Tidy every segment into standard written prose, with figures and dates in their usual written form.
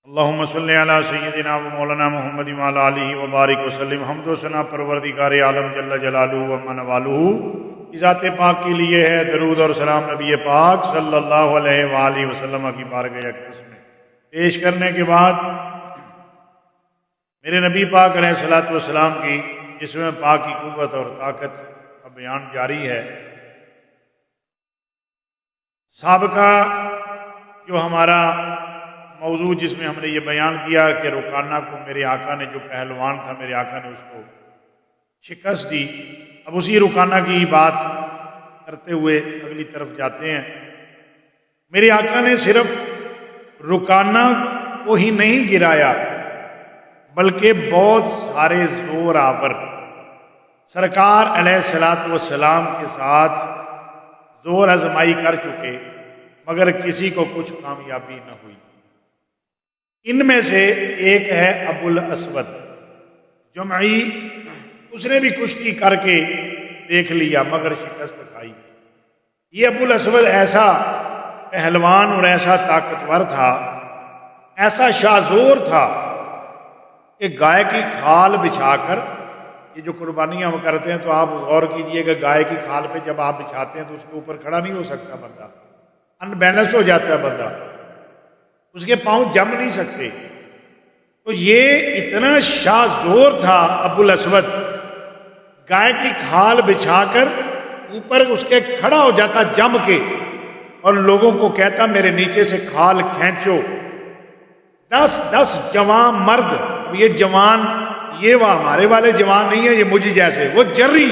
اللہم صلی علی سیدنا و مولانا محمد وعلی آلہ وبارک وسلم۔ حمد و ثنا پروردگار عالم جل جلالہ و من والہ کی ذات پاک کے لیے ہے، درود اور سلام نبی پاک صلی اللہ علیہ وآلہ وسلم کی بارگاہ اقدس میں پیش کرنے کے بعد میرے نبی پاک علیہ الصلوۃ والسلام کی جسم پاک کی قوت اور طاقت کا بیان جاری ہے۔ سابقہ جو ہمارا موضوع جس میں ہم نے یہ بیان کیا کہ رکانہ کو میرے آقا نے، جو پہلوان تھا میرے آقا نے اس کو شکست دی، اب اسی رکانہ کی بات کرتے ہوئے اگلی طرف جاتے ہیں۔ میرے آقا نے صرف رکانہ کو ہی نہیں گرایا بلکہ بہت سارے زور آور سرکار علیہ الصلوۃ والسلام کے ساتھ زور آزمائی کر چکے، مگر کسی کو کچھ کامیابی نہ ہوئی۔ ان میں سے ایک ہے ابو الاسود جمعی، اس نے بھی کشتی کر کے دیکھ لیا مگر شکست کھائی۔ یہ ابو الاسود ایسا پہلوان اور ایسا طاقتور تھا، ایسا شاذور تھا کہ گائے کی کھال بچھا کر، یہ جو قربانیاں ہم کرتے ہیں تو آپ غور کیجئے کہ گائے کی کھال پہ جب آپ بچھاتے ہیں تو اس کے اوپر کھڑا نہیں ہو سکتا بندہ، ان بیلنس ہو جاتا ہے بندہ، اس کے پاؤں جم نہیں سکتے۔ تو یہ اتنا شاذور تھا ابو الاسود، گائے کی کھال بچھا کر اوپر اس کے کھڑا ہو جاتا جم کے، اور لوگوں کو کہتا میرے نیچے سے کھال کھینچو۔ 10 جوان مرد، یہ جوان یہ وہ ہمارے والے جوان نہیں ہیں، یہ مجھ جیسے، وہ جری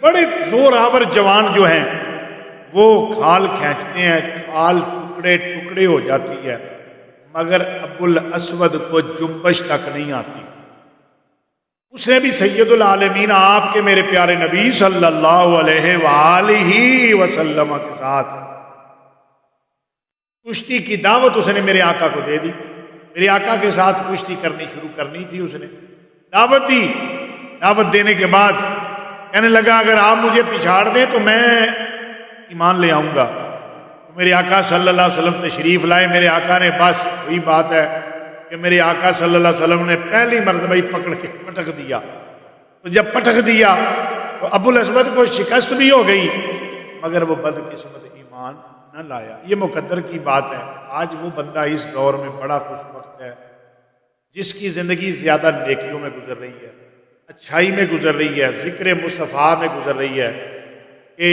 بڑے زور آور جوان جو ہیں وہ کھال کھینچتے ہیں، کھال ٹکڑے ٹکڑے ہو جاتی ہے، مگر ابو الاسود کو جنبش تک نہیں آتی۔ اس نے بھی سید العالمین آپ کے میرے پیارے نبی صلی اللہ علیہ وآلہ وسلم کے ساتھ کشتی کی دعوت اس نے میرے آقا کو دے دی۔ میرے آقا کے ساتھ کشتی کرنی شروع کرنی تھی، اس نے دعوت دی۔ دعوت دینے کے بعد کہنے لگا اگر آپ مجھے پچھاڑ دیں تو میں ایمان لے آؤں گا۔ میرے آقا صلی اللہ علیہ وسلم تشریف لائے۔ میرے آقا نے بس وہی بات ہے کہ میرے آقا صلی اللہ علیہ وسلم نے پہلی مرتبہ ہی پکڑ کے پٹک دیا۔ تو جب پٹک دیا تو ابو الاسود کو شکست بھی ہو گئی، مگر وہ بدقسمت ایمان نہ لایا۔ یہ مقدر کی بات ہے۔ آج وہ بندہ اس دور میں بڑا خوش وقت ہے جس کی زندگی زیادہ نیکیوں میں گزر رہی ہے، اچھائی میں گزر رہی ہے، ذکر مصطفیٰ میں گزر رہی ہے، کہ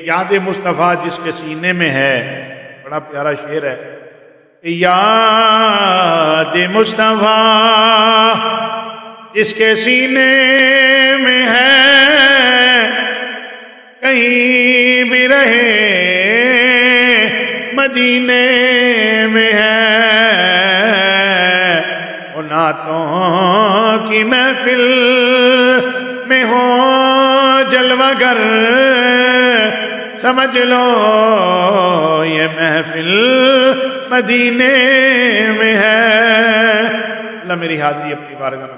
یاد مصطفیٰ جس کے سینے میں ہے۔ بڑا پیارا شعر ہے، یاد مصطفیٰ جس کے سینے میں ہے، کہیں بھی رہے مدینے میں ہے۔ وہ نعتوں کی محفل میں ہو جلوہ گر، سمجھ لو یہ محفل مدینے میں ہے۔ اللہ میری حاضری اپنی بارگاہ میں